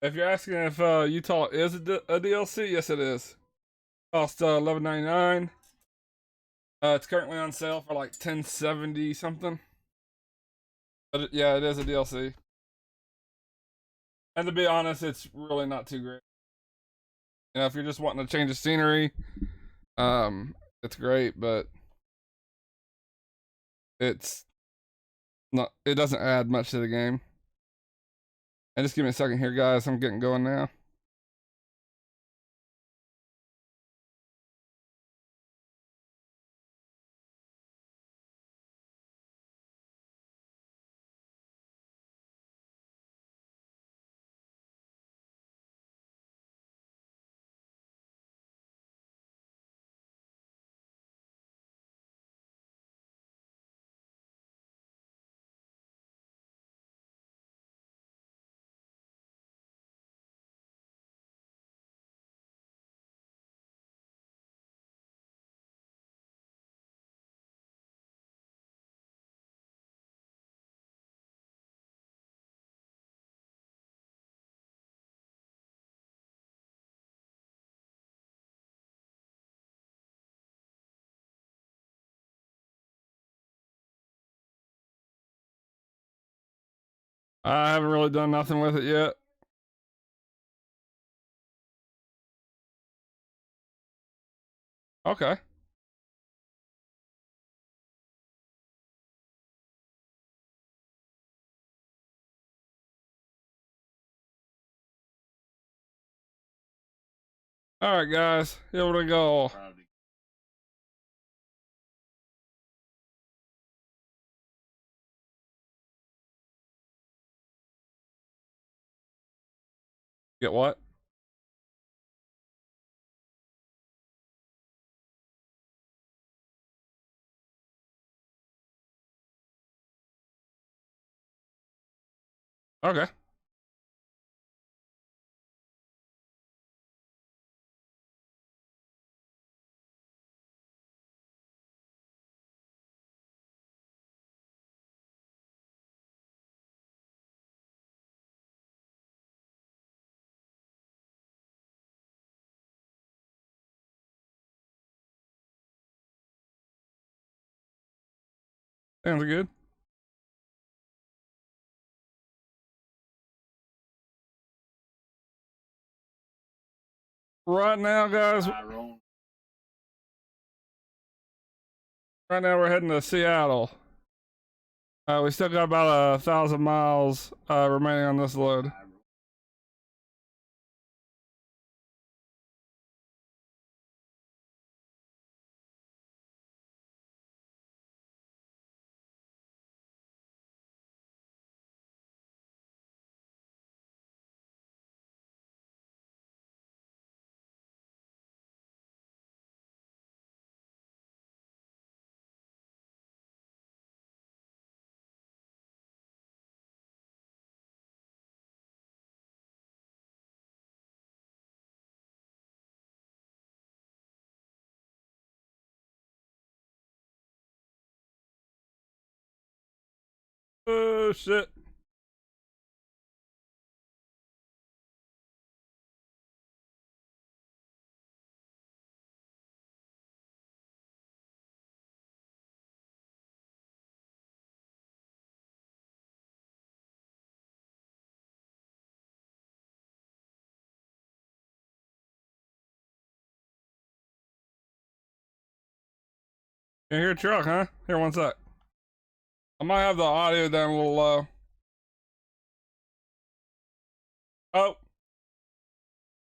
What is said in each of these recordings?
If you're asking if Utah is a DLC, yes it is. Cost $11.99. It's currently on sale for like 1070 something. But yeah, it is a DLC. And to be honest, it's really not too great. You know, if you're just wanting to change the scenery, um, it's great, but it's not. It doesn't add much to the game. And just give me a second here, guys. I'm getting going now. I haven't really done nothing with it yet. Okay. All right, guys. Here we go. Get what? Okay. Sounds good. Right now, guys. Right now, we're heading to Seattle. We still got about 1,000 miles remaining on this load. Oh shit. You hear a truck, huh? Here, one sec. I might have the audio down a little low. Oh,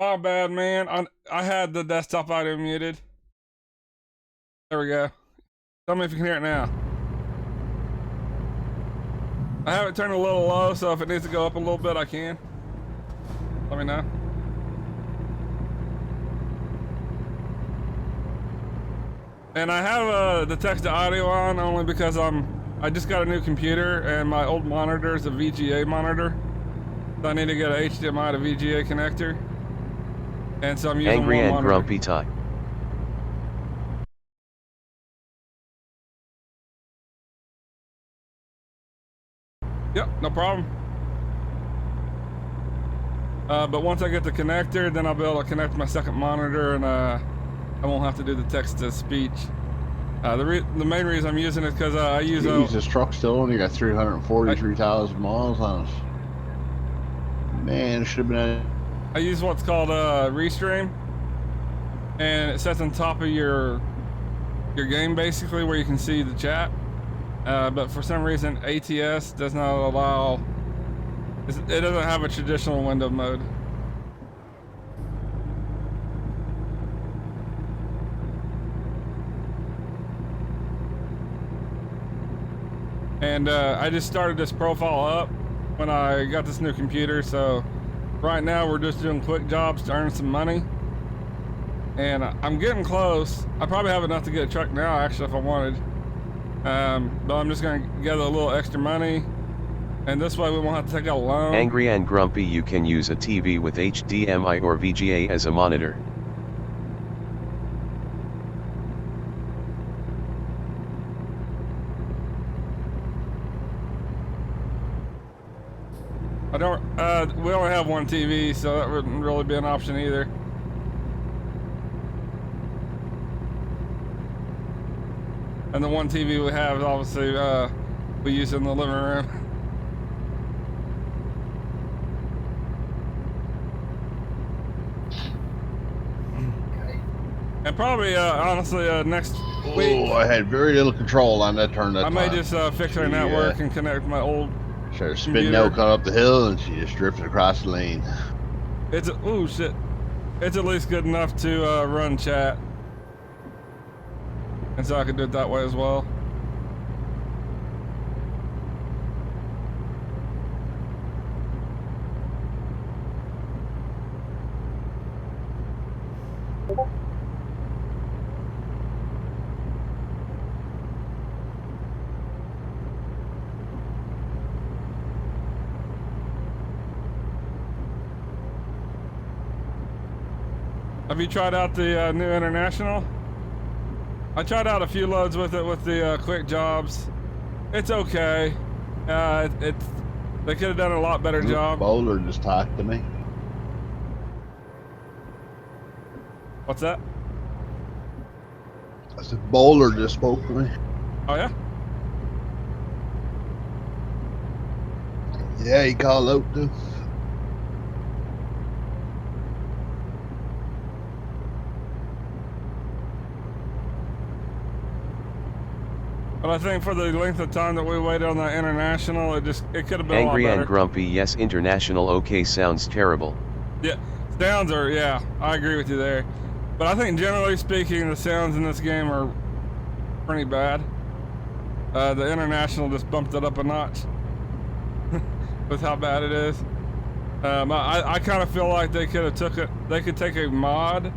my bad, man. I had the desktop audio muted. There we go. Tell me if you can hear it now. I have it turned a little low, so if it needs to go up a little bit, I can. Let me know. And I have the text to audio on only because I just got a new computer and my old monitor is a VGA monitor. So I need to get an HDMI to VGA connector. And so I'm using Angry one and monitor. grumpy Ty. Yep, no problem. But once I get the connector, then I'll be able to connect my second monitor, and I won't have to do the text-to-speech. The main reason I'm using it because I use this truck still only got 343,000 miles on it. Man, it should have been. I use what's called Restream, and it sets on top of your game basically, where you can see the chat. But for some reason, ATS does not allow. It doesn't have a traditional window mode. And I just started this profile up when I got this new computer, so right now we're just doing quick jobs to earn some money. And I'm getting close. I probably have enough to get a truck now, actually, if I wanted. But I'm just gonna gather a little extra money, and this way we won't have to take out a loan. Angry and Grumpy, you can use a TV with HDMI or VGA as a monitor. We only have one TV, so that wouldn't really be an option either. And the one TV we have is obviously we use in the living room. And probably, honestly, next week. Oh, I had very little control on that turn. I may just fix our network and connect my old. Started spinning out, coming up the hill, and she just drifted across the lane. It's oh shit! It's at least good enough to run chat, and so I can do it that way as well. Have you tried out the new International? I tried out a few loads with it with the quick jobs. It's okay. They could have done a lot better job. Bowler just talked to me. What's that? I said Bowler just spoke to me. Oh yeah? Yeah, he called out too. But I think for the length of time that we waited on that International, it could have been Angry a lot better. and Grumpy, yes, International okay sounds terrible. Yeah, sounds are, yeah, I agree with you there. But I think generally speaking, the sounds in this game are pretty bad. The International just bumped it up a notch with how bad it is. I kind of feel like they could have they could take a mod,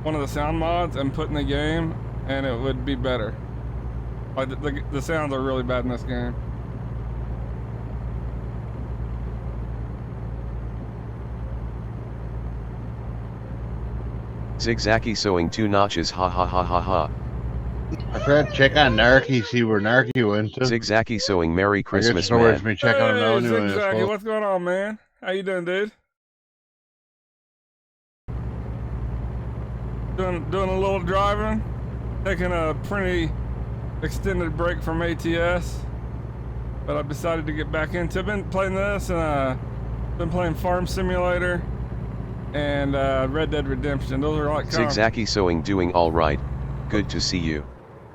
one of the sound mods, and put in the game, and it would be better. Like the sounds are really bad in this game. Zigzaggy sewing 2 notches, ha ha ha ha ha. I tried to check on Narky, see where Narky went to. Zigzaggy sewing Merry Christmas, man. man. Me check on him now anyway, Zigzaggy, what's going on, man? How you doing, dude? Doing a little driving, taking a pretty extended break from ATS, but I've decided to get back into. I've been playing this, and been playing Farm Simulator and Red Dead Redemption. Those are like Zigzaggy sewing doing all right. Good to see you.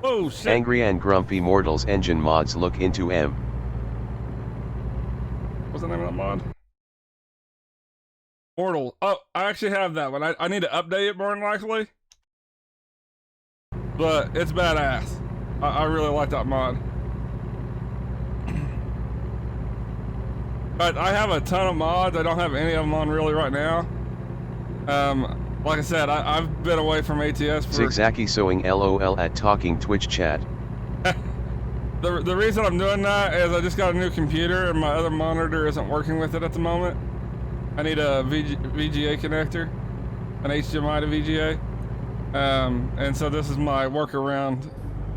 Oh shit! Angry and Grumpy Mortals engine mods, look into M. What's the name of that mod? Mortal. Oh, I actually have that one. I need to update it more than likely, but it's badass. I really like that mod. But I have a ton of mods. I don't have any of them on really right now. Like I said, I've been away from ATS for... Zigzaggy sewing LOL at talking Twitch chat. The reason I'm doing that is I just got a new computer and my other monitor isn't working with it at the moment. I need a VGA connector, an HDMI to VGA. And so this is my workaround,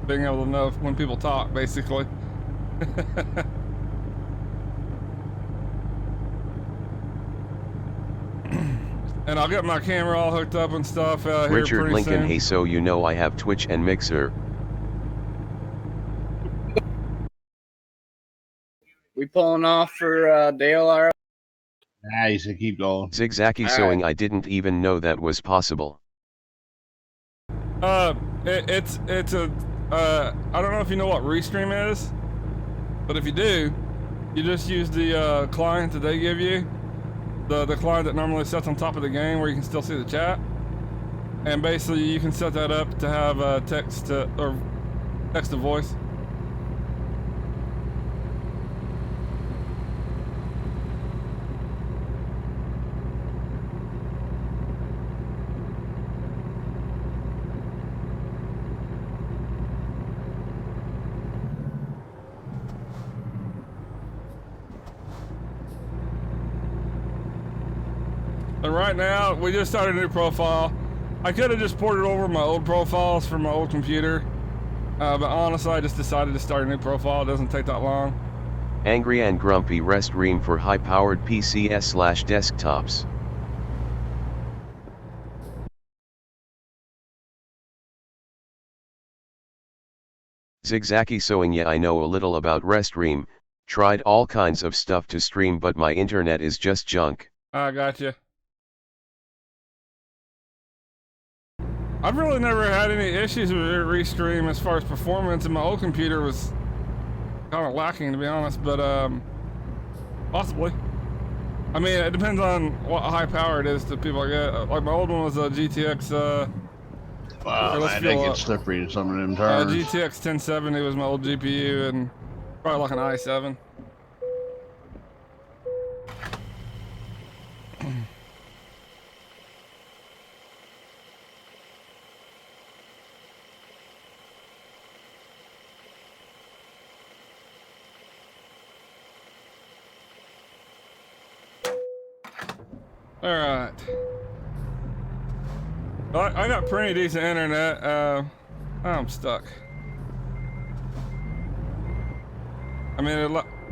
being able to know when people talk, basically. And I'll get my camera all hooked up and stuff here Richard pretty Lincoln, soon. hey, so you know I have Twitch and Mixer. We pulling off for Dale, all right? Nah, you said keep going. Zigzaggy sewing, I didn't even know that was possible. It's a I don't know if you know what Restream is, but if you do, you just use the client that they give you, the client that normally sits on top of the game where you can still see the chat, and basically you can set that up to have text to voice. And right now, we just started a new profile. I could have just ported over my old profiles from my old computer, but honestly, I just decided to start a new profile. It doesn't take that long. Angry and Grumpy rest ream for high-powered PCs/desktops. Zigzaggy sewing, yeah, I know a little about Restream, tried all kinds of stuff to stream but my internet is just junk. I gotcha. I've really never had any issues with Restream as far as performance, and my old computer was kind of lacking, to be honest, but possibly. I mean, it depends on what high power it is to people I get. Like my old one was a GTX Wow, man, that gets slippery in some of them turns. GTX 1070 was my old GPU, and probably like an i7. All right. I got pretty decent internet. I'm stuck. I mean,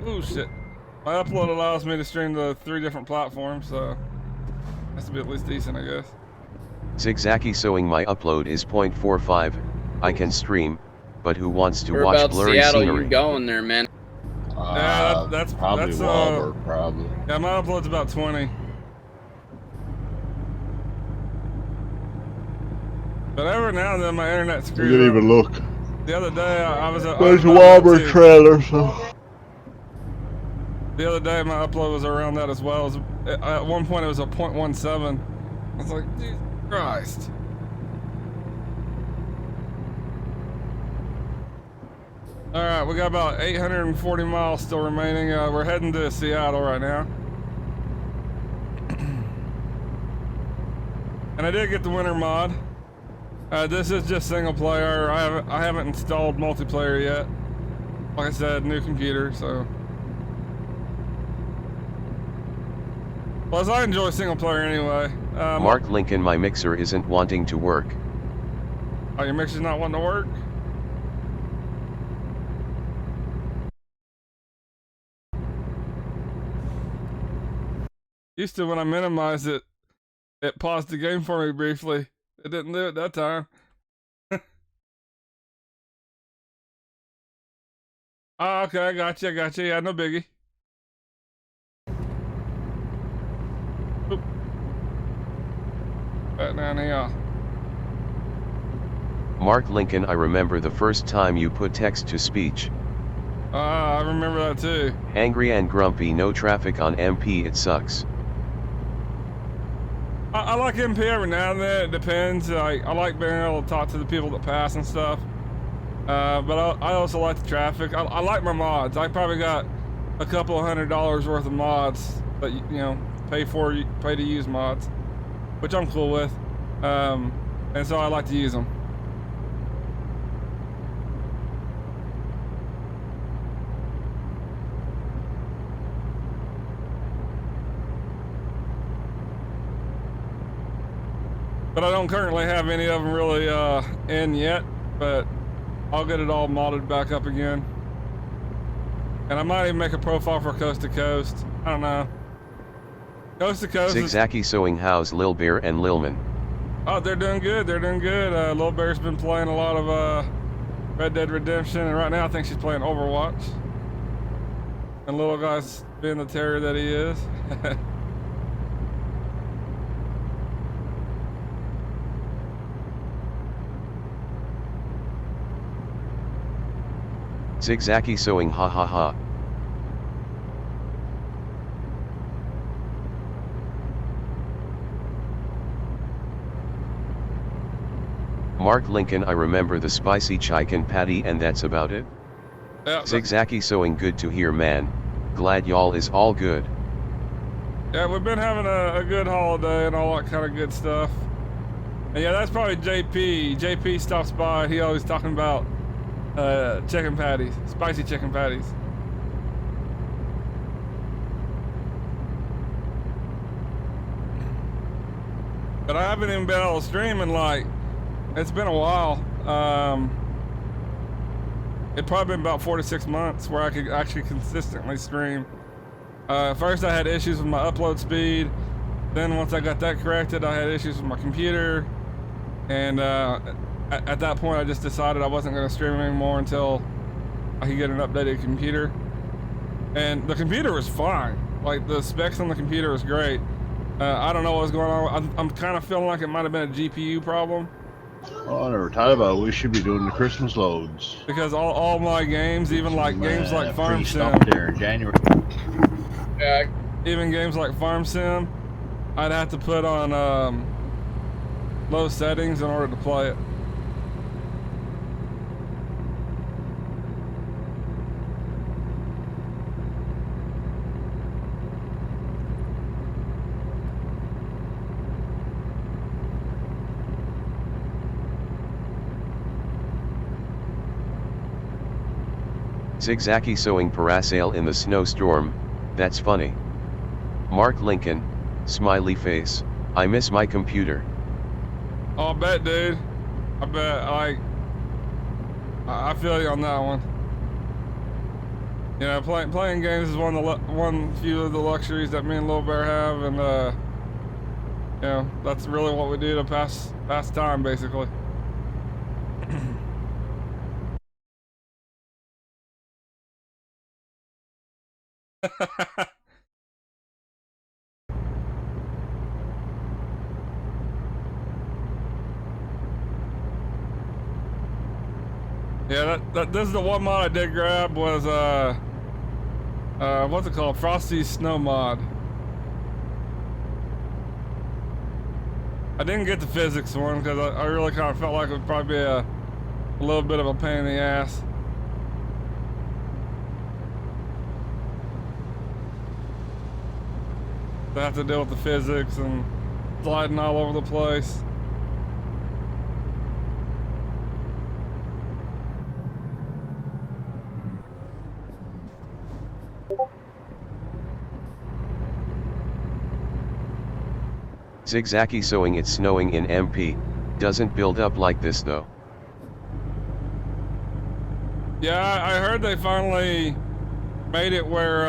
oh shit. My upload allows me to stream to 3 different platforms, so has to be at least decent, I guess. Zigzaggy sewing, my upload is 0.45. I can stream, but who wants to Where watch about blurry Seattle scenery? you going there, man? Yeah, that's probably Walmart, probably. Yeah, my upload's about 20. But every now and then my internet screws up. You didn't even look. The other day I was at There's a Walmart trailer, so. The other day my upload was around that as well. At one point it was a 0.17. I was like, Jesus Christ. All right, we got about 840 miles still remaining. We're heading to Seattle right now. And I did get the winter mod. This is just single player. I haven't installed multiplayer yet. Like I said, new computer, so. Plus, I enjoy single player anyway. Mark Lincoln, my mixer isn't wanting to work. Oh, your mixer's not wanting to work? Used to, when I minimized it, it paused the game for me briefly. It didn't do it that time. Oh, okay, I got you. Yeah, no biggie. Oop. Right down here. Mark Lincoln, I remember the first time you put text to speech. I remember that too. Angry and Grumpy, no traffic on MP, it sucks. I like MP every now and then. It depends. I like being able to talk to the people that pass and stuff. But I also like the traffic. I like my mods. I probably got a couple $100 worth of mods that you know pay to use mods, which I'm cool with. And so I like to use them. But I don't currently have any of them really in yet, but I'll get it all modded back up again. And I might even make a profile for Coast to Coast. I don't know. Coast to coast. Zigzaki sewing how's Lil Bear and Lilman? Oh, they're doing good. They're doing good. Lil Bear's been playing a lot of Red Dead Redemption, and right now I think she's playing Overwatch. And little guy's being the terror that he is. Zigzaki sewing ha ha ha. Mark Lincoln, I remember the spicy chicken patty and that's about it. Yeah, Zigzaki sewing, good to hear, man. Glad y'all is all good. yeah, we've been having a good holiday and all that kind of good stuff. And yeah, that's probably JP. JP stops by. He always talking about chicken patties, spicy chicken patties. But I haven't even been able to stream in like, it's been a while. It probably been about 4 to 6 months where I could actually consistently stream. First I had issues with my upload speed. Then once I got that corrected, I had issues with my computer. And at that point I just decided I wasn't gonna stream anymore until I could get an updated computer. And the computer was fine. Like the specs on the computer was great. I don't know what was going on. I'm kind of feeling like it might have been a GPU problem. Oh, I never thought about it. We should be doing the Christmas loads. Because all my games, even like games like Farm Sim, stopped there in January. Yeah, even games like Farm Sim, I'd have to put on low settings in order to play it. Zigzaki sewing parasail in the snowstorm, that's funny. Mark Lincoln, smiley face, I miss my computer. Oh, I bet, dude. I bet, like, I feel you on that one. You know, playing games is one few of the luxuries that me and Lil Bear have, and you know, that's really what we do to pass time, basically. Yeah, this is the one mod I did grab was what's it called? Frosty's Snow mod. I didn't get the physics one because I really kind of felt like it would probably be a little bit of a pain in the ass. To have to deal with the physics and sliding all over the place. Zigzaki sewing, it's snowing in MP, doesn't build up like this though. Yeah, I heard they finally made it where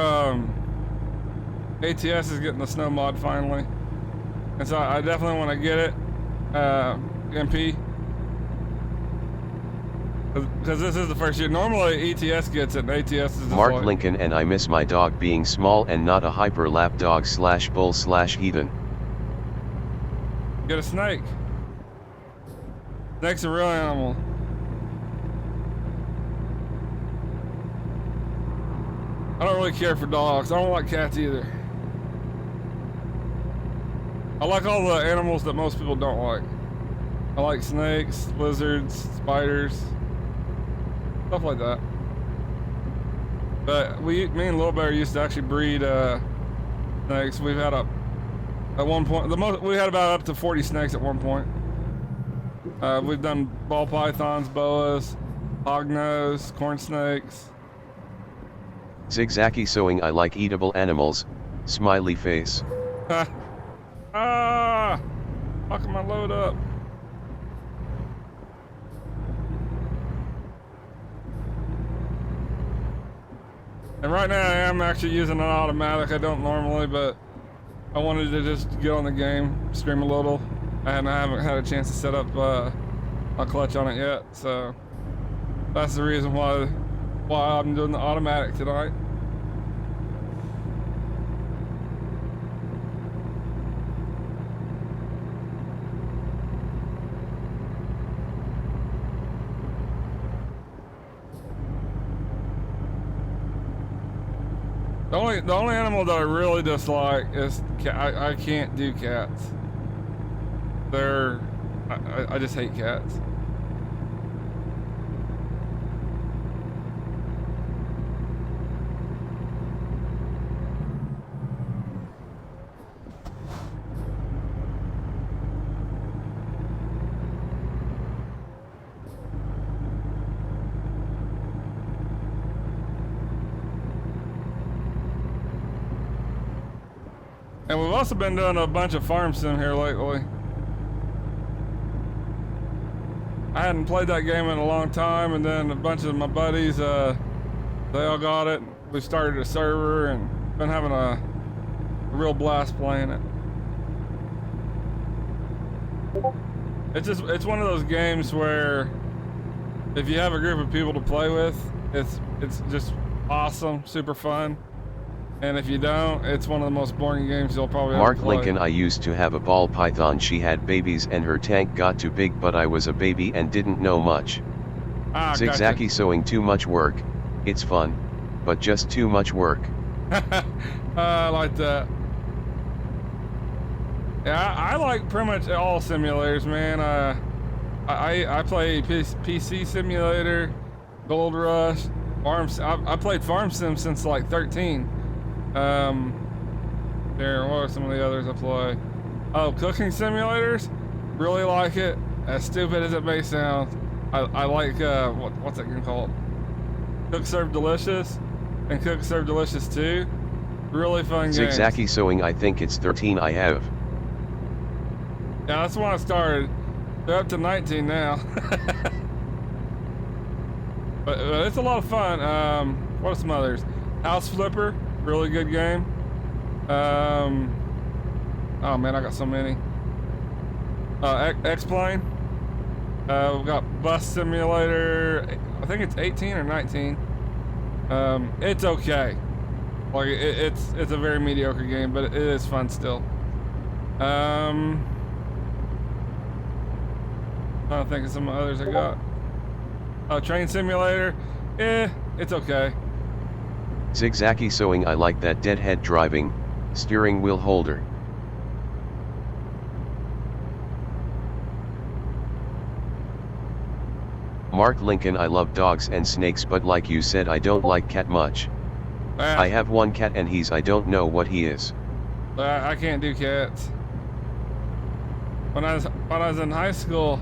ATS is getting the snow mod finally. And so I definitely want to get it, MP. Because this is the first year. Normally ETS gets it and ATS is just Mark like, Lincoln, and I miss my dog being small and not a hyper lap dog slash bull slash heathen. get a snake. Snake's a real animal. I don't really care for dogs. I don't like cats either. I like all the animals that most people don't like. I like snakes, lizards, spiders, stuff like that. But me and Lil Bear used to actually breed snakes. We've had at one point, we had about up to 40 snakes at one point. We've done ball pythons, boas, hognose, corn snakes. Zigzaki sewing, I like eatable animals, smiley face. Ah! Fucking my load up. And right now I am actually using an automatic. I don't normally, but I wanted to just get on the game, stream a little. I haven't had a chance to set up a clutch on it yet, so that's the reason why I'm doing the automatic tonight. The only animal that I really dislike is I can't do cats. I just hate cats. And we've also been doing a bunch of farm sim here lately. I hadn't played that game in a long time, and then a bunch of my buddies, they all got it. We started a server and been having a real blast playing it. It's one of those games where if you have a group of people to play with, it's just awesome, super fun. And if you don't, it's one of the most boring games you'll probably ever play. Mark Lincoln, I used to have a ball python. She had babies and her tank got too big, but I was a baby and didn't know much. Zigzaggy Gotcha. sewing, too much work. It's fun, but just too much work. I like that. Yeah, I like pretty much all simulators, man. I play PC Simulator, Gold Rush, I played Farm Sim since like 13. There, what are some of the others I play? Oh, cooking simulators, really like it. As stupid as it may sound, I like what's that game called? Cook Serve Delicious and Cook Serve Delicious 2. Really fun games. Zigzaggy sewing, I think it's 13 I have. Yeah, that's when I started. They're up to 19 now. but it's a lot of fun. What are some others? House Flipper, really good game. Oh man, I got so many. X-Plane. We've got Bus Simulator. I think it's 18 or 19. It's okay. Like it's a very mediocre game, but it is fun still. I don't think of some others I got. Train Simulator. It's okay. Zigzaggy sewing, I like that deadhead driving, steering wheel holder. Mark Lincoln, I love dogs and snakes, but like you said, I don't like cat much. I have one cat and I don't know what he is. I can't do cats. When I was in high school,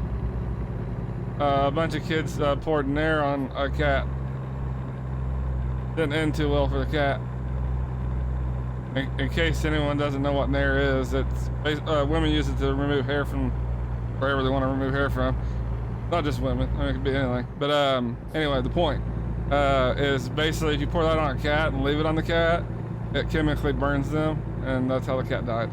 a bunch of kids poured Nair on a cat. Didn't end too well for the cat. In case anyone doesn't know what Nair is, it's women use it to remove hair from wherever they want to remove hair from. Not just women, I mean, it could be anything. But anyway, the point is basically if you pour that on a cat and leave it on the cat, it chemically burns them, and that's how the cat died.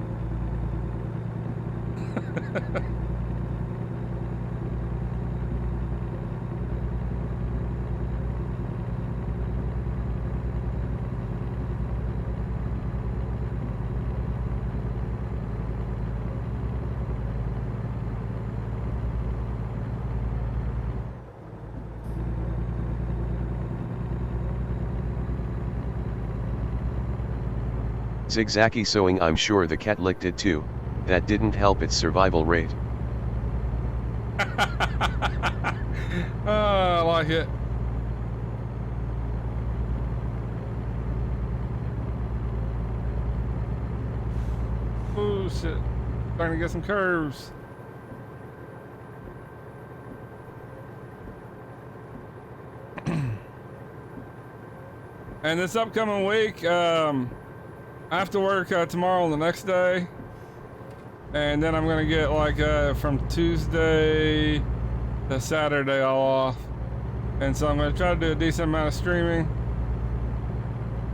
Zigzaggy sewing, I'm sure the cat licked it too. That didn't help its survival rate. I like it. Oh shit, starting to get some curves. And this upcoming week, I have to work tomorrow and the next day, and then I'm gonna get like from Tuesday to Saturday all off, and so I'm gonna try to do a decent amount of streaming,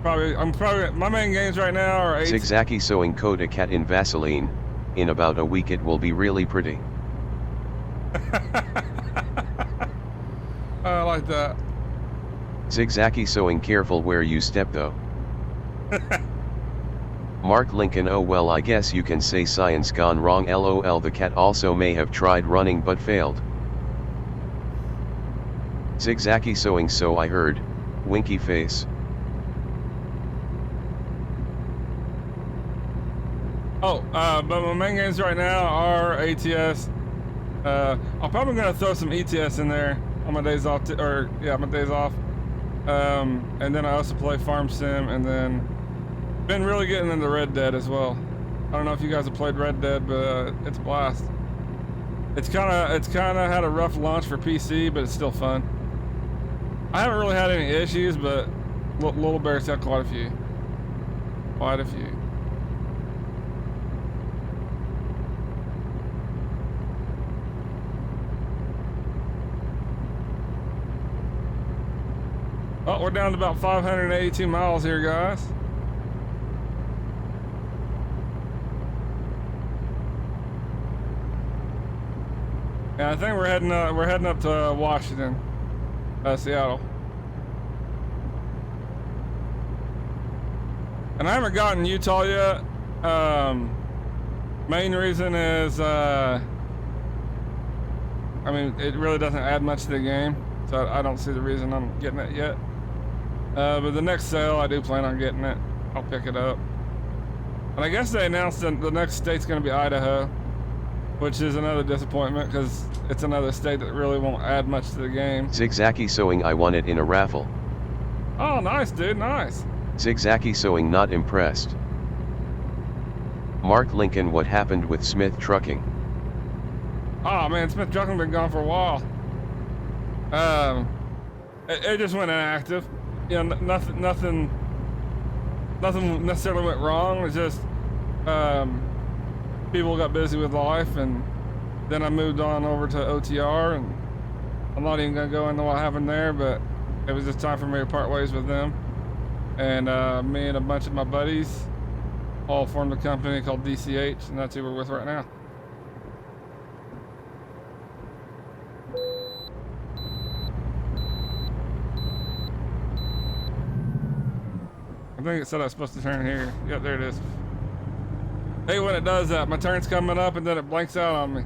My main games right now are Zigzaki sewing coat a cat in Vaseline. In about a week it will be really pretty. I like that. Zigzaki sewing careful where you step though. Mark Lincoln, oh well, I guess you can say science gone wrong, lol. The cat also may have tried running but failed. Zigzaki sewing, so I heard. Winky face. But my main games right now are ATS. I'm probably gonna throw some ETS in there on my days off, my days off. And then I also play Farm Sim, and then been really getting into Red Dead as well. I don't know if you guys have played Red Dead, but it's a blast. It's kind of had a rough launch for PC, but it's still fun. I haven't really had any issues, but Little Bear's had quite a few. Quite a few. Oh, we're down to about 582 miles here, guys. Yeah, I think we're heading up to Washington, Seattle. And I haven't gotten Utah yet. Main reason is, I mean, it really doesn't add much to the game, so I don't see the reason I'm getting it yet. But the next sale, I do plan on getting it. I'll pick it up. And I guess they announced that the next state's going to be Idaho, which is another disappointment because it's another state that really won't add much to the game. Zigzaki sewing, I won it in a raffle. Oh, nice, dude, nice. Zigzaki sewing, not impressed. Mark Lincoln, what happened with Smith Trucking? Oh man, Smith Trucking been gone for a while. It just went inactive. You know, nothing necessarily went wrong. It's just people got busy with life, and then I moved on over to OTR, and I'm not even gonna go into what happened there, but it was just time for me to part ways with them. And me and a bunch of my buddies all formed a company called DCH, and that's who we're with right now. I think it said I was supposed to turn here. Yep, there it is. Hey, when it does that, my turn's coming up and then it blanks out on me.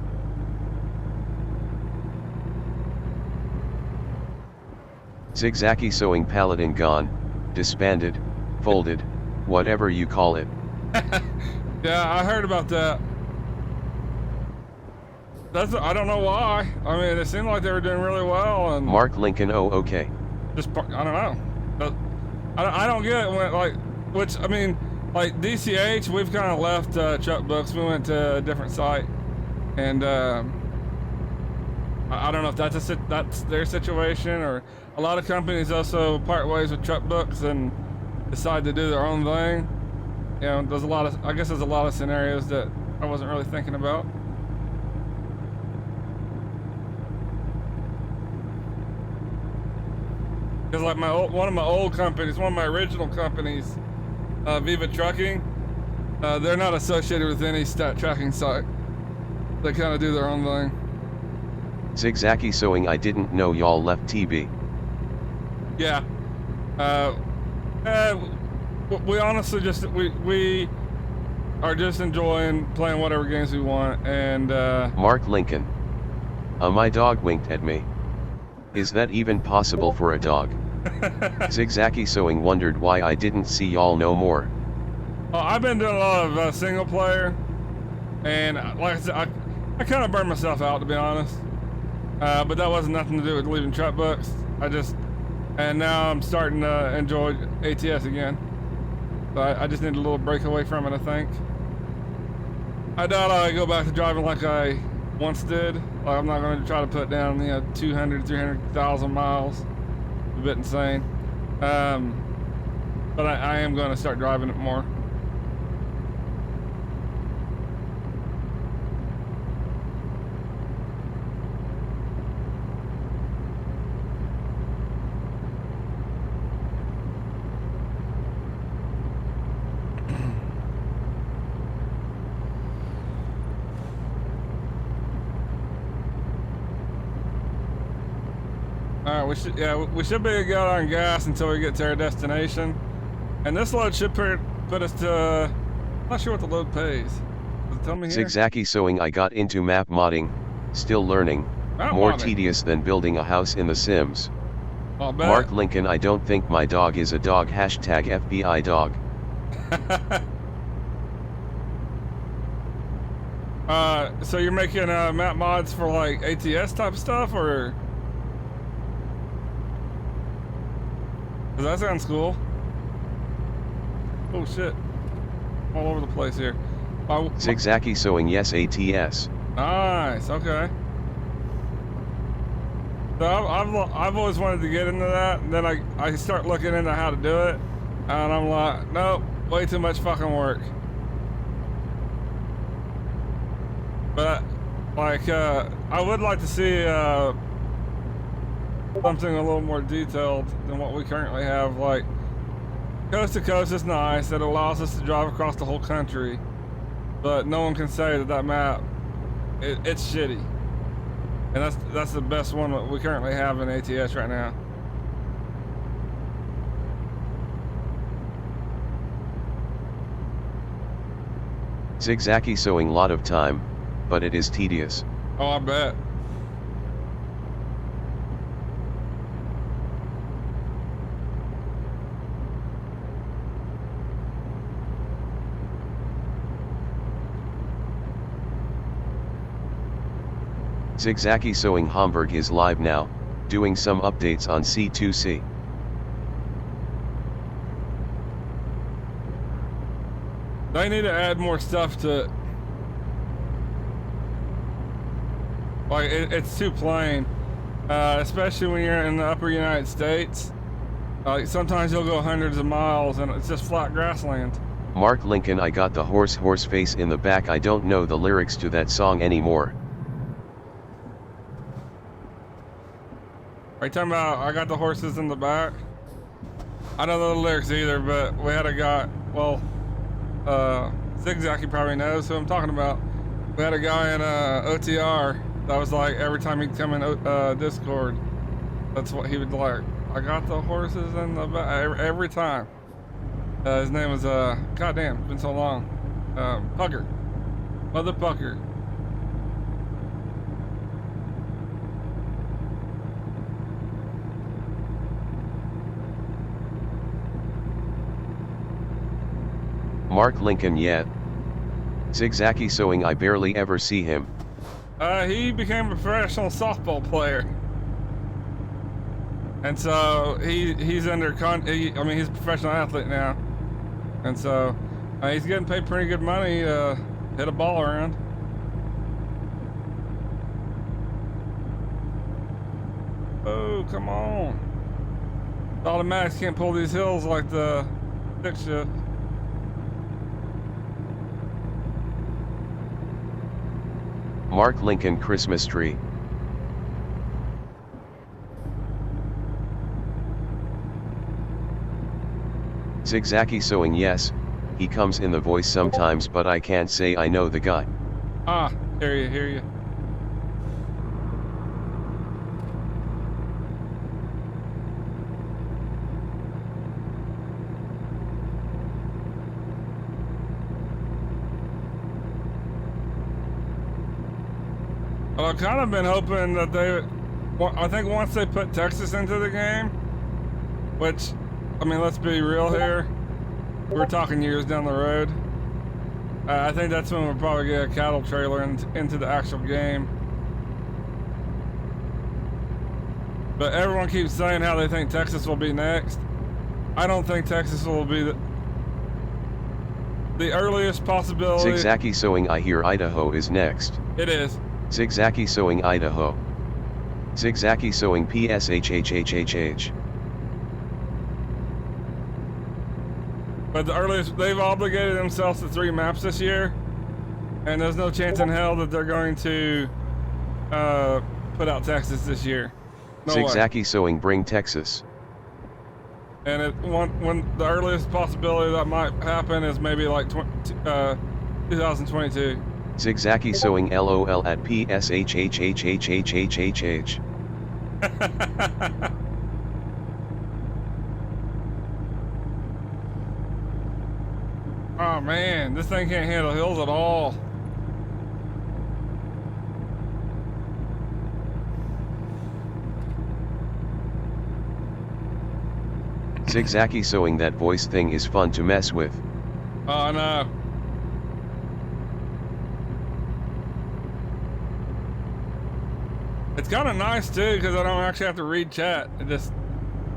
Zigzaki sewing, Paladin gone, disbanded, folded, whatever you call it. Yeah, I heard about that. I don't know why. I mean, it seemed like they were doing really well, and Mark Lincoln, oh okay. just I don't know. But I don't get it when which I mean, like DCH, we've kind of left Chuck Books. We went to a different site, and I don't know if that's their situation, or a lot of companies also part ways with Truck Books and decide to do their own thing. You know, there's I guess there's a lot of scenarios that I wasn't really thinking about. Because like one of my old companies, one of my original companies, Viva Trucking, they're not associated with any stat tracking site. They kind of do their own thing. Zigzaki sewing, I didn't know y'all left TB. Yeah. We honestly we are just enjoying playing whatever games we want, and Mark Lincoln. My dog winked at me. Is that even possible for a dog? Zigzaki sewing wondered why I didn't see y'all no more. Oh, I've been doing a lot of single player, and like I said, I kind of burned myself out, to be honest. But that wasn't nothing to do with leaving Truck Books. And now I'm starting to enjoy ATS again. So I just need a little break away from it, I think. I doubt I go back to driving like I once did. Like, I'm not going to try to put down 200, 300,000 miles. A bit insane. But I am going to start driving it more. we should be good on gas until we get to our destination. And this load should put us to, I'm not sure what the load pays. Does it tell me here? Zigzaggy sewing. I got into map modding, still learning, Map more modding. tedious than building a house in The Sims. I'll bet. Mark Lincoln. I don't think my dog is a dog. Hashtag FBI dog. So you're making map mods for like ATS type stuff, or? 'Cause that sounds cool. Oh shit! All over the place here. Zigzaggy sewing. Yes, ATS. Nice. Okay. So I've always wanted to get into that, and then I start looking into how to do it, and I'm like, nope, way too much fucking work. But like, I would like to see something a little more detailed than what we currently have. Like, coast to coast is nice. It allows us to drive across the whole country, but no one can say that map, it's shitty. And that's the best one that we currently have in ATS right now. Zigzaggy sewing. Lot of time, but it is tedious. Oh, I bet. Zigzaggy sewing. Hamburg is live now, doing some updates on C2C. They need to add more stuff to it. Like, it's too plain, especially when you're in the upper United States. Like, sometimes you'll go hundreds of miles and it's just flat grassland. Mark Lincoln. I got the horse face in the back. I don't know the lyrics to that song anymore. Are you talking about I got the horses in the back? I don't know the lyrics either, but we had a guy, well, Zigzaggy probably knows who I'm talking about. We had a guy in OTR that was like, every time he'd come in Discord, that's what he would like. I got the horses in the back, every time. His name was, goddamn, it's been so long. Pucker. Mother Pucker. Mark Lincoln. Yet. Zigzaggy sewing. I barely ever see him. He became a professional softball player. And so he's under he's a professional athlete now. And so he's getting paid pretty good money to hit a ball around. Oh, come on. The automatics can't pull these hills like the stick shift. Mark Lincoln Christmas tree. Zigzaggy sewing. Yes, he comes in the voice sometimes, but I can't say I know the guy. Ah, hear you. Well, I've kind of been hoping that I think once they put Texas into the game, which, I mean, let's be real here, we're talking years down the road. I think that's when we'll probably get a cattle trailer into the actual game. But everyone keeps saying how they think Texas will be next. I don't think Texas will be the earliest possibility. Zigzaggy sewing. I hear Idaho is next. It is. Zigzaggy sewing. Idaho. Zigzaggy sewing. PSHHHHH. But the earliest, they've obligated themselves to 3 maps this year, and there's no chance in hell that they're going to put out Texas this year. No Zigzaggy sewing. Bring Texas. And when the earliest possibility that might happen is maybe like 2022. Zigzaggy sewing. LOL at PSHHHHHHH. Oh man, this thing can't handle hills at all. Zigzaggy sewing, that voice thing is fun to mess with. Oh no. It's kind of nice too because I don't actually have to read chat. It just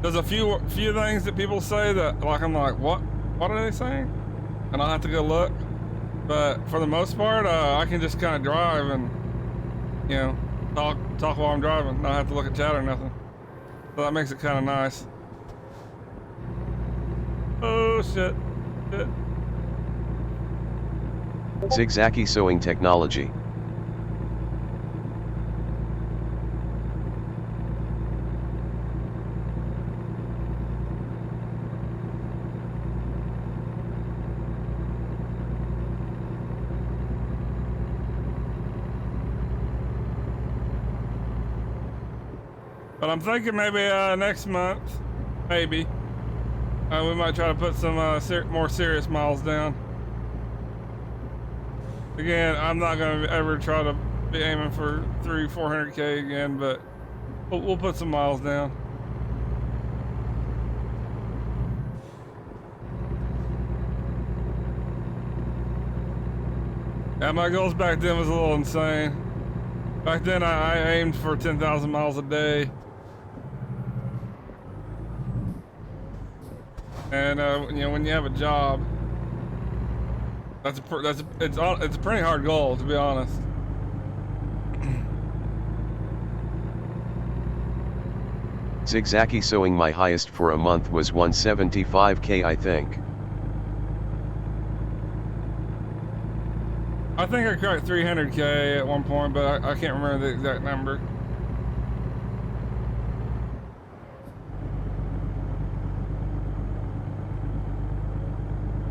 there's a few things that people say that like I'm like what are they saying, and I'll have to go look. But for the most part, I can just kind of drive and you know talk while I'm driving. Not have to look at chat or nothing. So that makes it kind of nice. Oh shit. Zigzaggy sewing technology. But I'm thinking maybe next month, maybe, we might try to put some more serious miles down. Again, I'm not gonna ever try to be aiming for 300-400K again, but we'll put some miles down. Yeah, my goals back then was a little insane. Back then I aimed for 10,000 miles a day. And you know, when you have a job, it's a pretty hard goal, to be honest. Zigzaggy sewing, my highest for a month was 175K, I think. I think I cracked 300K at one point, but I can't remember the exact number.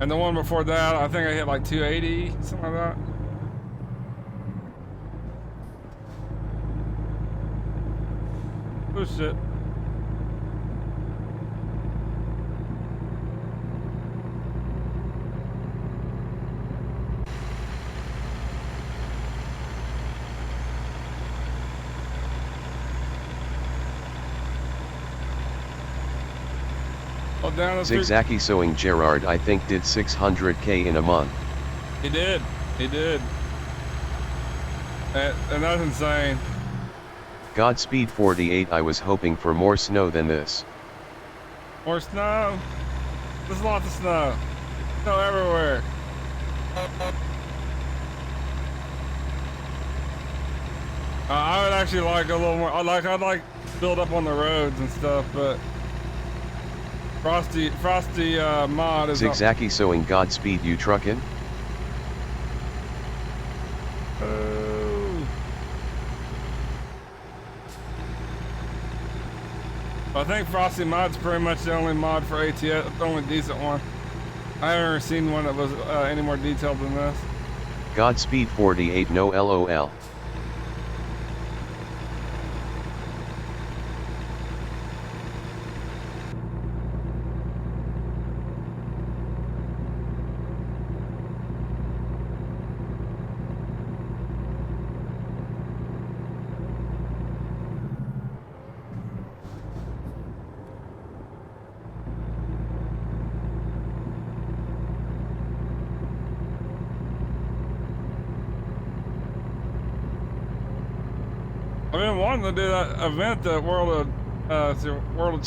And the one before that, I think I hit like 280, something like that. Oh shit. Well, down the Zigzaggy sewing Gerard, I think, did 600K in a month. He did. And that's insane. Godspeed 48, I was hoping for more snow than this. More snow? There's lots of snow. Snow everywhere. I would actually like a little more. I'd like build up on the roads and stuff, but Frosty mod is Zigzaggy sewing Godspeed, you truckin'? Oh. I think Frosty mod's pretty much the only mod for ATS, the only decent one. I haven't ever seen one that was any more detailed than this. Godspeed 48, no LOL. I've been wanting to do that event, the World of Trucks.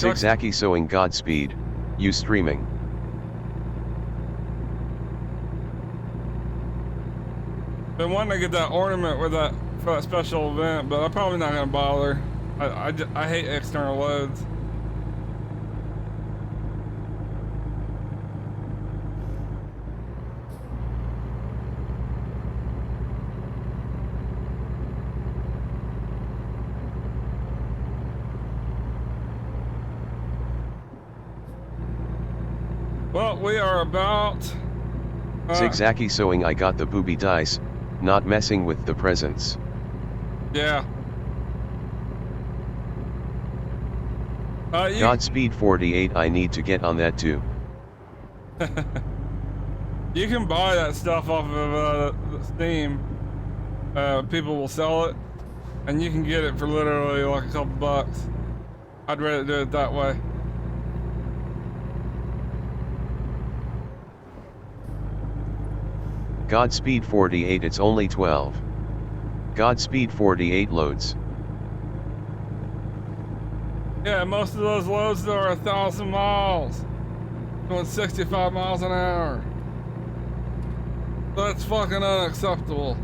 Zigzaggy sewing Godspeed, you streaming. Been wanting to get that ornament with that for that special event, but I'm probably not gonna bother. I hate external loads. Well, we are about... Zigzaggy sewing, I got the booby dice, not messing with the presents. Yeah. Godspeed 48, I need to get on that too. You can buy that stuff off of Steam. People will sell it, and you can get it for literally like a couple bucks. I'd rather do it that way. Godspeed 48, it's only 12. Godspeed 48 loads. Yeah, most of those loads are 1,000 miles, going 65 miles an hour. That's fucking unacceptable.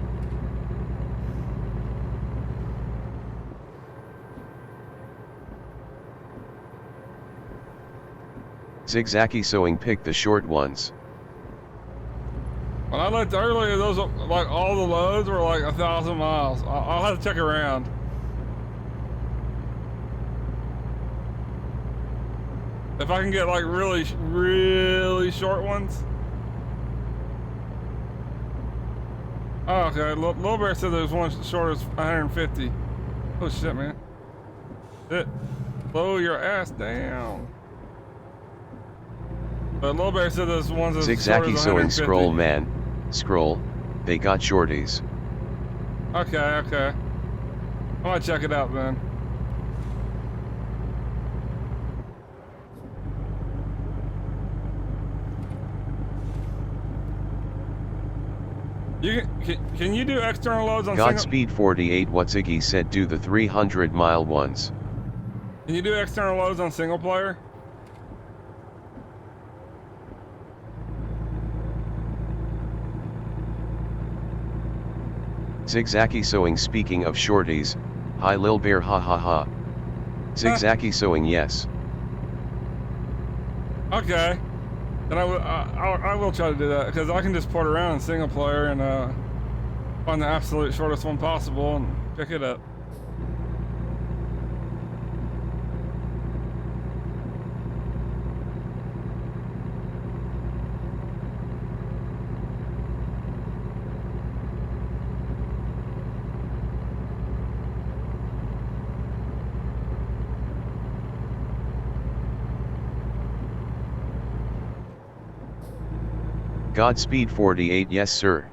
Zigzaggy sewing picked the short ones. When I looked earlier, those like all the loads were like 1,000 miles. I'll have to check around. If I can get like really short ones. Oh, okay. Little Bear said there's one short as 150. Oh shit, man. Shit. Slow your ass down. But Little Bear said there's ones as short as 150. Zigzaggy sewing scroll man. Scroll. They got shorties. Okay, okay. I might check it out then. Can you do external loads on Godspeed 48, what Ziggy said, do the 300-mile ones. Can you do external loads on single player? Zigzaggy sewing, speaking of shorties, hi Lil Bear, ha ha ha. Zigzaggy sewing, yes. Okay. Then I will try to do that, because I can just port around in single player and find the absolute shortest one possible and pick it up. Godspeed 48, yes sir.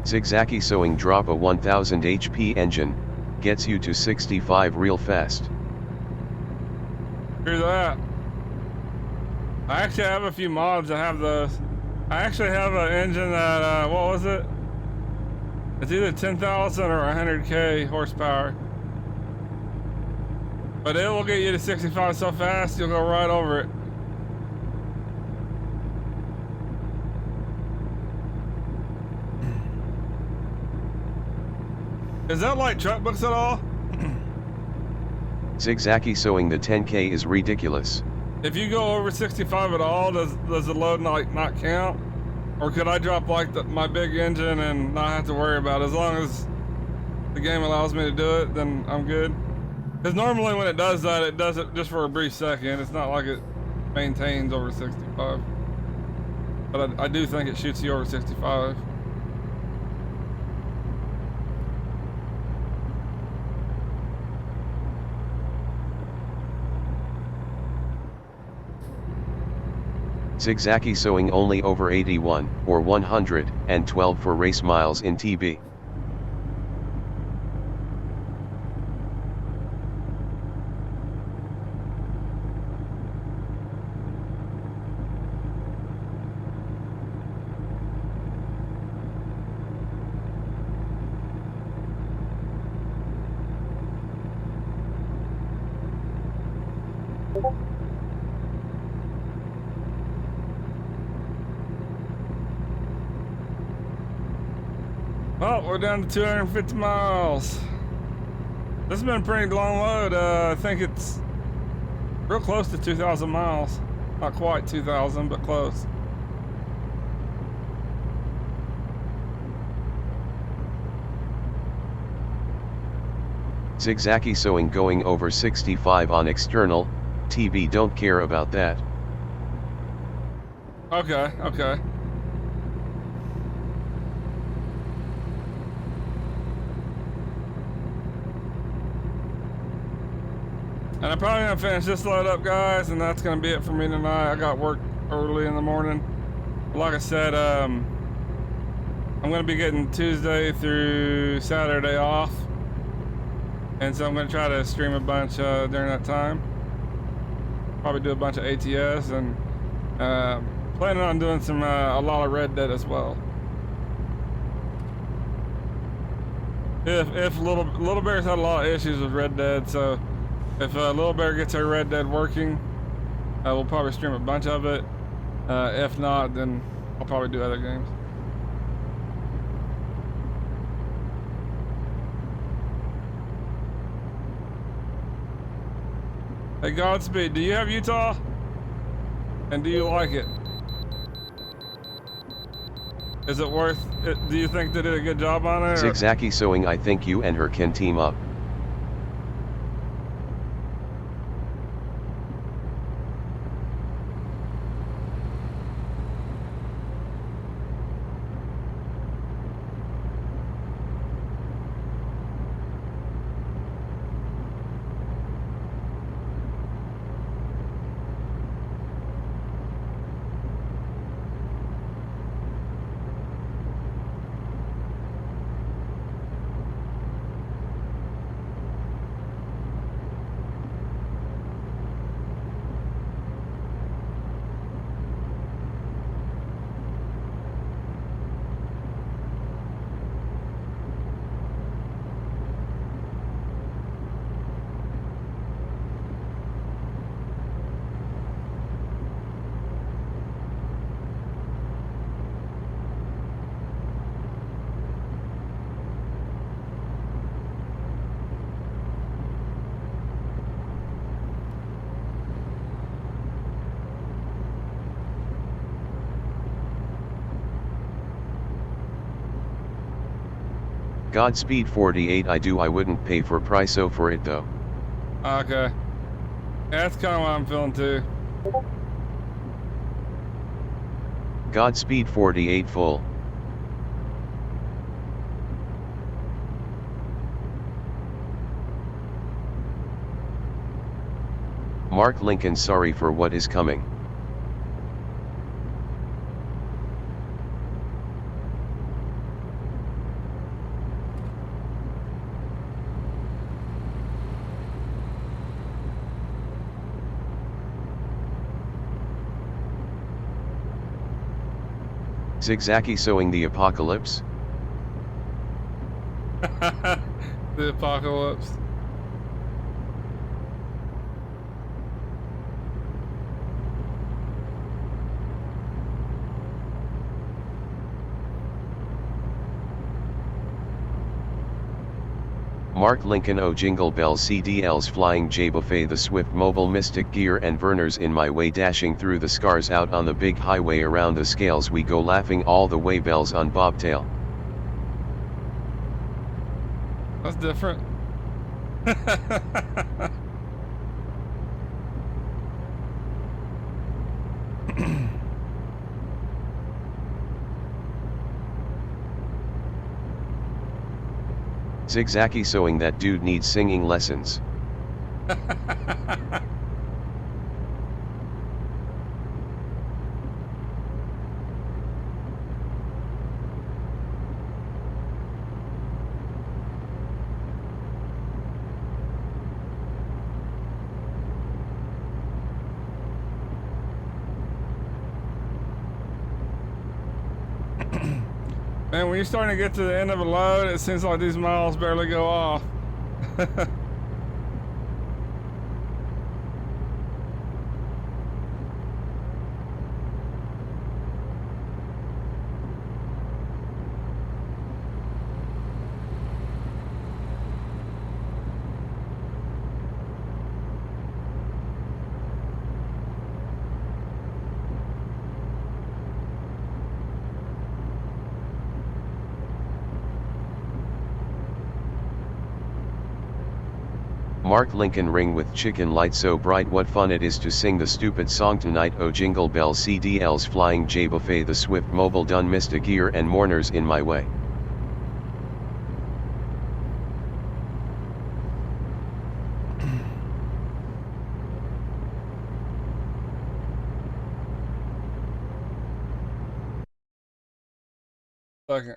Zigzaggy sewing, drop a 1000 HP engine, gets you to 65 real fast. Here's that. I actually have a few mods that have those. I actually have an engine that, what was it? It's either 10,000 or 100k horsepower. But it will get you to 65 so fast, you'll go right over it. Is that like truck books at all? Zigzaggy sewing, the 10K is ridiculous. If you go over 65 at all, does the load not count? Or could I drop like my big engine and not have to worry about it? As long as the game allows me to do it, then I'm good. Because normally when it does that, it does it just for a brief second. It's not like it maintains over 65. But I do think it shoots you over 65. Zigzaggy sewing only over 81 or 112 for race miles in TB. Well, we're down to 250 miles. This has been a pretty long load. I think it's real close to 2,000 miles. Not quite 2,000, but close. Zigzaggy sewing going over 65 on external, TB don't care about that. Okay, okay. And I'm probably gonna finish this load up, guys, and that's gonna be it for me tonight. I got work early in the morning. Like I said, I'm gonna be getting Tuesday through Saturday off, and so I'm gonna try to stream a bunch during that time. Probably do a bunch of ATS, and planning on doing some a lot of Red Dead as well. If Little Bear's had a lot of issues with Red Dead, so if Little Bear gets her Red Dead working, we'll probably stream a bunch of it. If not, then I'll probably do other games. Hey, Godspeed, do you have Utah? And do you like it? Is it worth it? Do you think they did a good job on it? Zigzaki sewing, I think you and her can team up. Godspeed 48, I wouldn't pay for Priso for it though. Okay. Yeah, that's kind of what I'm feeling too. Godspeed 48 full. Mark Lincoln, sorry for what is coming. Zigzaki sewing the apocalypse. The apocalypse. Mark Lincoln, oh jingle bells, CDLs flying, J buffet, the swift mobile mystic gear and Verners in my way, dashing through the scars out on the big highway, around the scales we go, laughing all the way, bells on bobtail. That's different. Zigzaki sewing, that dude needs singing lessons. Man, when you're starting to get to the end of a load, it seems like these miles barely go off. Mark Lincoln, ring with chicken light so bright, what fun it is to sing the stupid song tonight, oh jingle bells, CDLs flying, J buffet, the swift mobile done, mystic gear and mourners in my way. Second.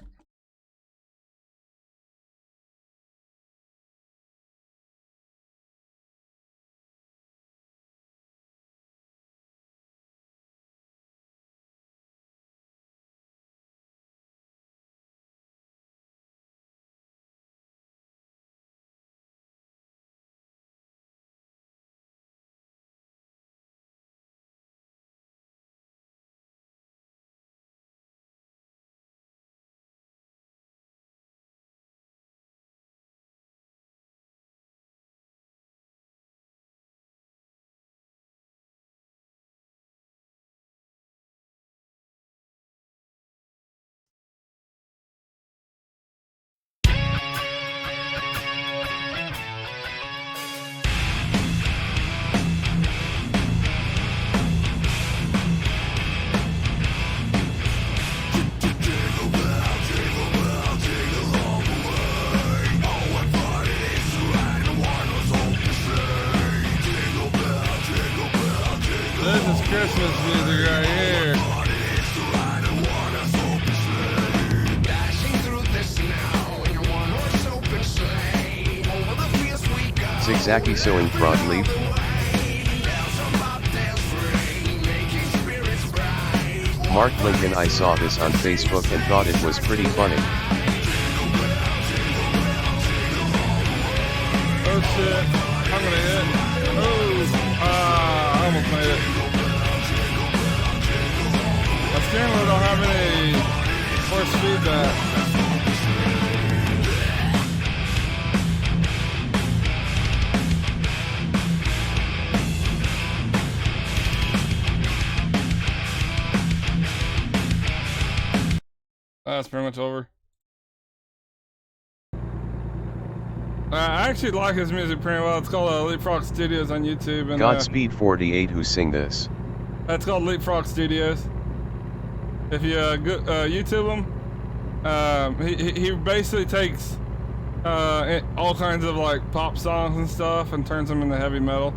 This is Christmas music right here. Zigzaggy sewing frog leaf. Mark Lincoln. I saw this on Facebook and thought it was pretty funny. Oh shit. I'm gonna hit. Oh, I almost made it. My steering wheel don't have any force feedback. That's pretty much over. I actually like his music pretty well. It's called Leapfrog Studios on YouTube. And, Godspeed 48 who sing this. That's called Leapfrog Studios. If you YouTube him, he basically takes all kinds of like pop songs and stuff and turns them into heavy metal.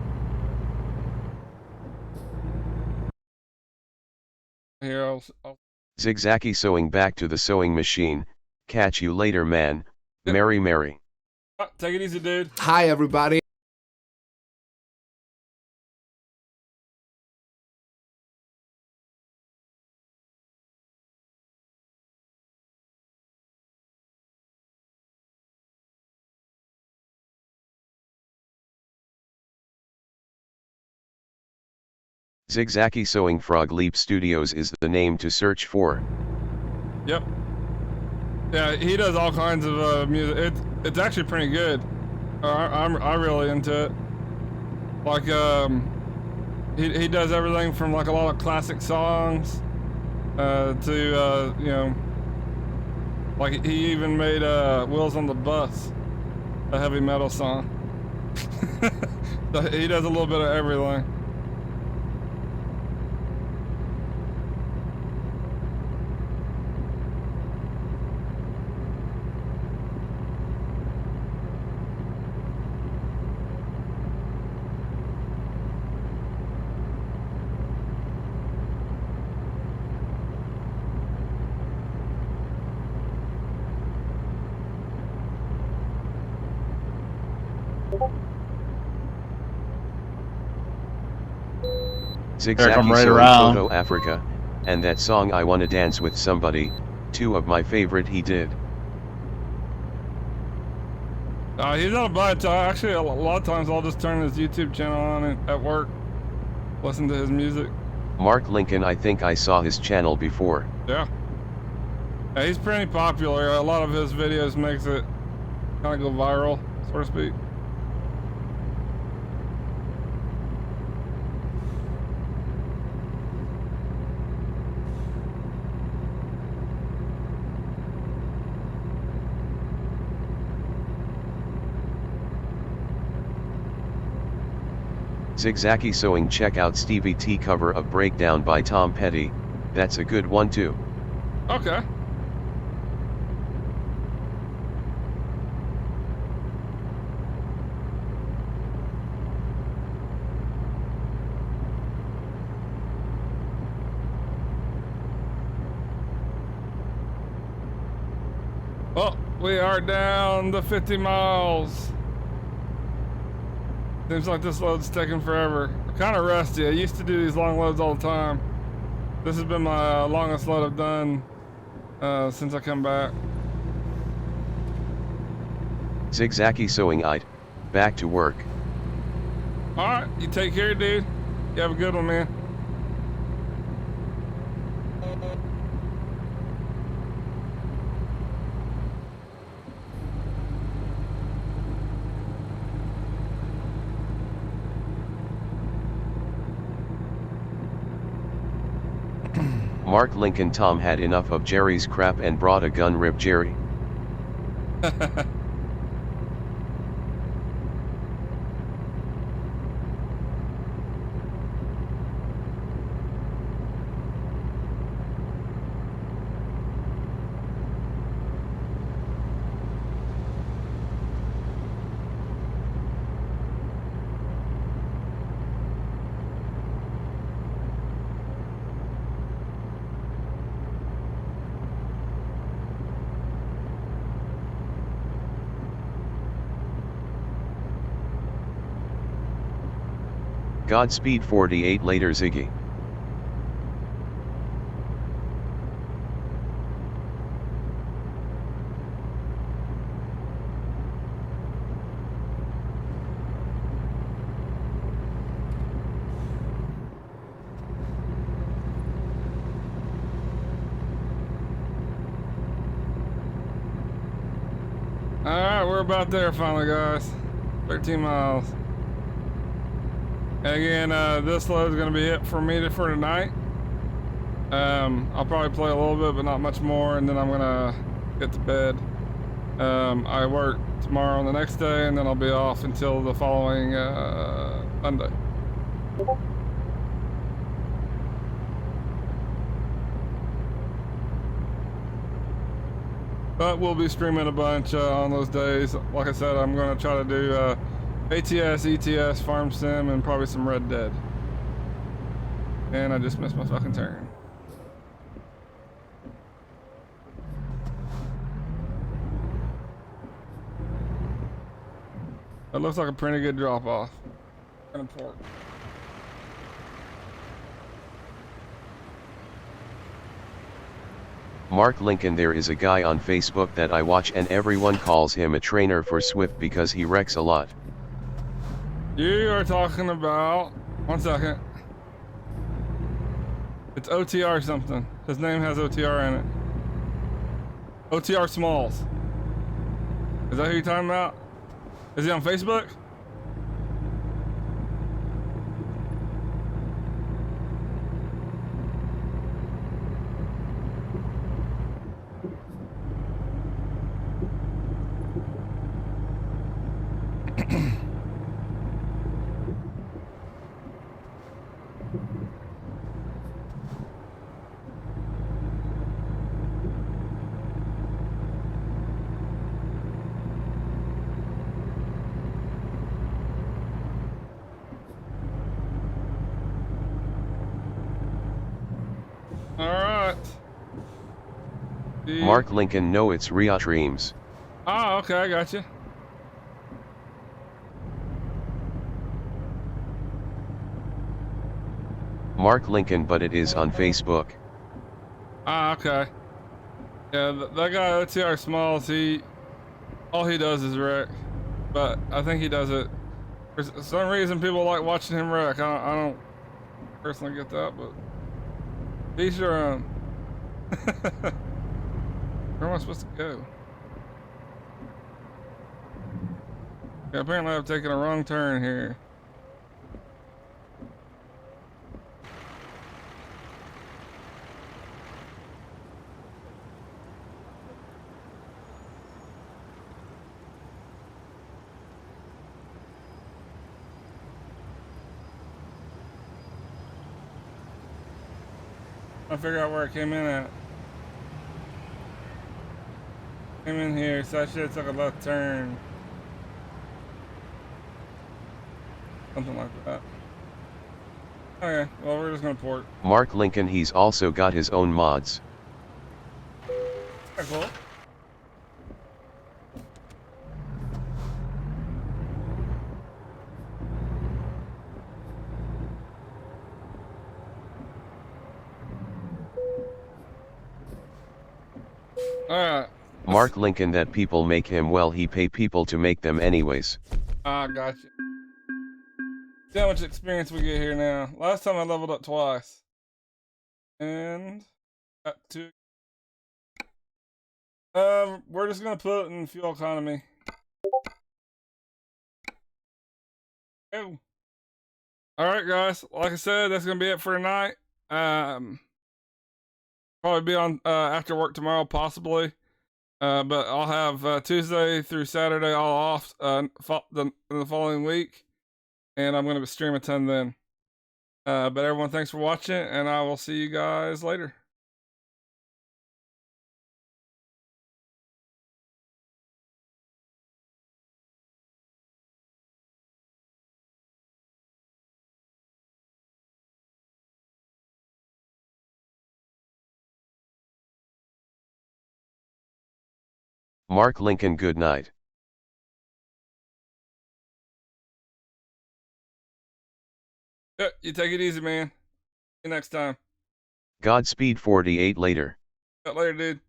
Here, I'll Zigzaggy sewing back to the sewing machine. Catch you later, man. Yep. Merry Merry. Take it easy, dude. Hi, everybody. Zigzaggy Sewing Frog Leap Studios is the name to search for. Yep. Yeah, he does all kinds of music. It's actually pretty good. I'm really into it. Like he does everything from like a lot of classic songs to you know, like he even made Wheels on the Bus, a heavy metal song. So he does a little bit of everything. Zigzaggy right Sewing around. Photo Africa, and that song I Wanna Dance with Somebody, two of my favorite he did. He's not a bad time. Actually, a lot of times I'll just turn his YouTube channel on at work, listen to his music. Mark Lincoln, I think I saw his channel before. Yeah. Yeah, he's pretty popular. A lot of his videos makes it kind of go viral, so to speak. Zigzaggy Sewing, check out Stevie T cover of Breakdown by Tom Petty, that's a good one too. Okay. Well, we are down to 50 miles. Seems like this load's taking forever. I'm kind of rusty. I used to do these long loads all the time. This has been my longest load I've done since I come back. Zigzaggy sewing-ite. Back to work. All right, you take care, dude. You have a good one, man. Mark Lincoln Tom had enough of Jerry's crap and brought a gun. Rip Jerry. Godspeed 48 later Ziggy. Alright, we're about there finally, guys. 13 miles. And again, this load is going to be it for me for tonight. I'll probably play a little bit, but not much more, and then I'm going to get to bed. I work tomorrow and the next day, and then I'll be off until the following Monday. But we'll be streaming a bunch on those days. Like I said, I'm going to try to do ATS, ETS, Farm Sim, and probably some Red Dead. And I just missed my fucking turn. That looks like a pretty good drop off. Mark Lincoln, there is a guy on Facebook that I watch and everyone calls him a trainer for Swift because he wrecks a lot. You are talking about, 1 second. It's OTR something. His name has OTR in it. OTR Smalls. Is that who you're talking about? Is he on Facebook? Alright. Mark Lincoln, no, it's Ria Dreams. Oh, okay, I got you. Mark Lincoln, but it is on Facebook. Ah, okay. Yeah, that guy OTR Smalls, all he does is wreck. But I think he does it for some reason. People like watching him wreck. I don't personally get that, but he's your own. Where am I supposed to go? Yeah, apparently I've taken a wrong turn here. I figure out where I came in at. Came in here, so I should have took a left turn. Something like that. Okay, well, we're just gonna port. Mark Lincoln, he's also got his own mods. Okay, cool. Alright. Mark Lincoln that people make him well he pay people to make them anyways. Ah, gotcha. See how much experience we get here now. Last time I leveled up twice. And got two. We're just gonna put it in fuel economy. Oh. Alright guys, like I said, that's gonna be it for tonight. Probably be on after work tomorrow, possibly. But I'll have Tuesday through Saturday all off the following week. And I'm gonna stream a ton then. But everyone, thanks for watching, and I will see you guys later. Mark Lincoln good night. Yeah, you take it easy, man. See you next time. Godspeed 48 later. Later, dude.